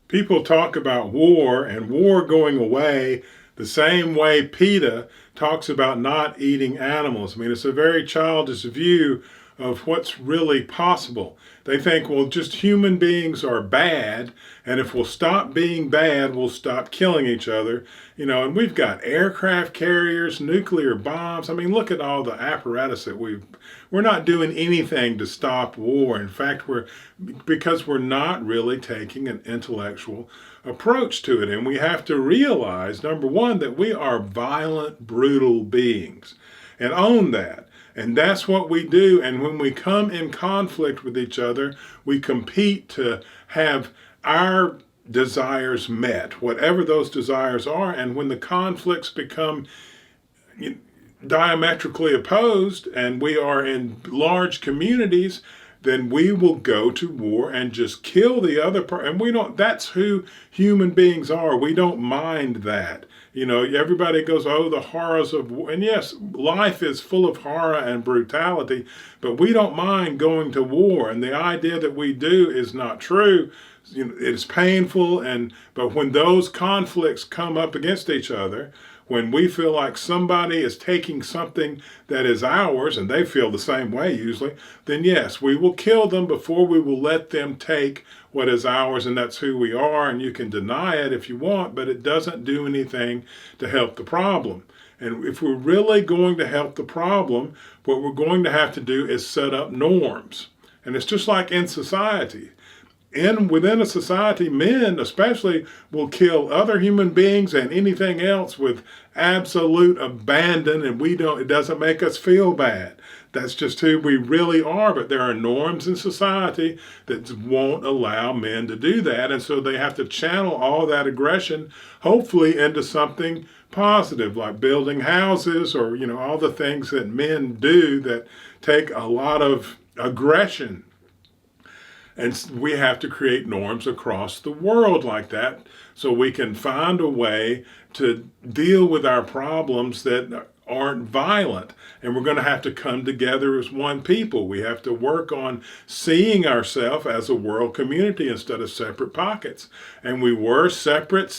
People talk about war and war going away the same way PETA talks about not eating animals. I mean, it's a very childish view of what's really possible. They think, well, just human beings are bad, and if we'll stop being bad, we'll stop killing each other. And we've got aircraft carriers, nuclear bombs. I mean, look at all the apparatus that we're not doing anything to stop war. In fact, because we're not really taking an intellectual approach to it. And we have to realize, number one, that we are violent, brutal beings and own that. And that's what we do. And when we come in conflict with each other, we compete to have our desires met, whatever those desires are. And when the conflicts become diametrically opposed and we are in large communities, then we will go to war and just kill the other person. And that's who human beings are. We don't mind that. Everybody goes, oh, the horrors of war. And yes, life is full of horror and brutality, but we don't mind going to war. And the idea that we do is not true. It's painful. But when those conflicts come up against each other, when we feel like somebody is taking something that is ours, and they feel the same way usually, then yes, we will kill them before we will let them take what is ours, and that's who we are. And you can deny it if you want, but it doesn't do anything to help the problem. And if we're really going to help the problem, what we're going to have to do is set up norms. And it's just like in society. Within a society, men especially will kill other human beings and anything else with absolute abandon, and it doesn't make us feel bad. That's just who we really are. But there are norms in society that won't allow men to do that. And so they have to channel all that aggression, hopefully, into something positive, like building houses or, all the things that men do that take a lot of aggression. And we have to create norms across the world like that so we can find a way to deal with our problems that aren't violent. And we're going to have to come together as one people. We have to work on seeing ourselves as a world community instead of separate pockets. And we were separate,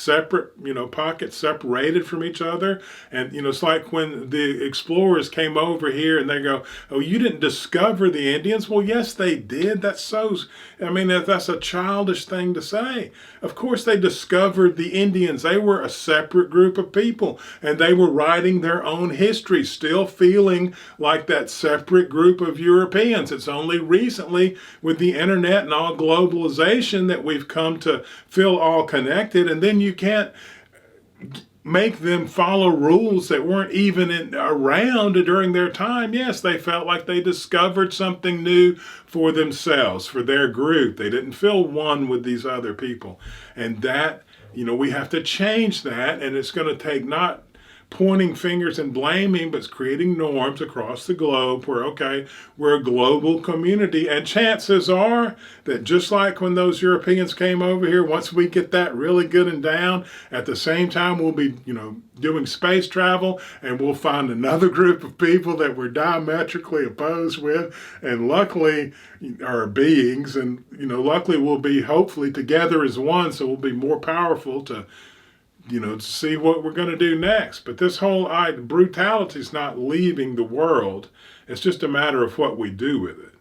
pockets separated from each other. And, it's like when the explorers came over here and they go, oh, you didn't discover the Indians? Well, yes, they did. That's a childish thing to say. Of course, they discovered the Indians. They were a separate group of people, and they were writing their own history, still feeling like that separate group of Europeans. It's only recently with the internet and all globalization that we've come to feel all connected, and then you can't make them follow rules that weren't even around during their time. Yes, they felt like they discovered something new for themselves, for their group. They didn't feel one with these other people. And that, we have to change that, and it's going to take not pointing fingers and blaming, but it's creating norms across the globe where, okay, we're a global community. And chances are that just like when those Europeans came over here, once we get that really good and down, at the same time, we'll be, doing space travel, and we'll find another group of people that we're diametrically opposed with, and luckily are beings, and, luckily we'll be hopefully together as one, so we'll be more powerful to see what we're going to do next. But this whole brutality is not leaving the world. It's just a matter of what we do with it.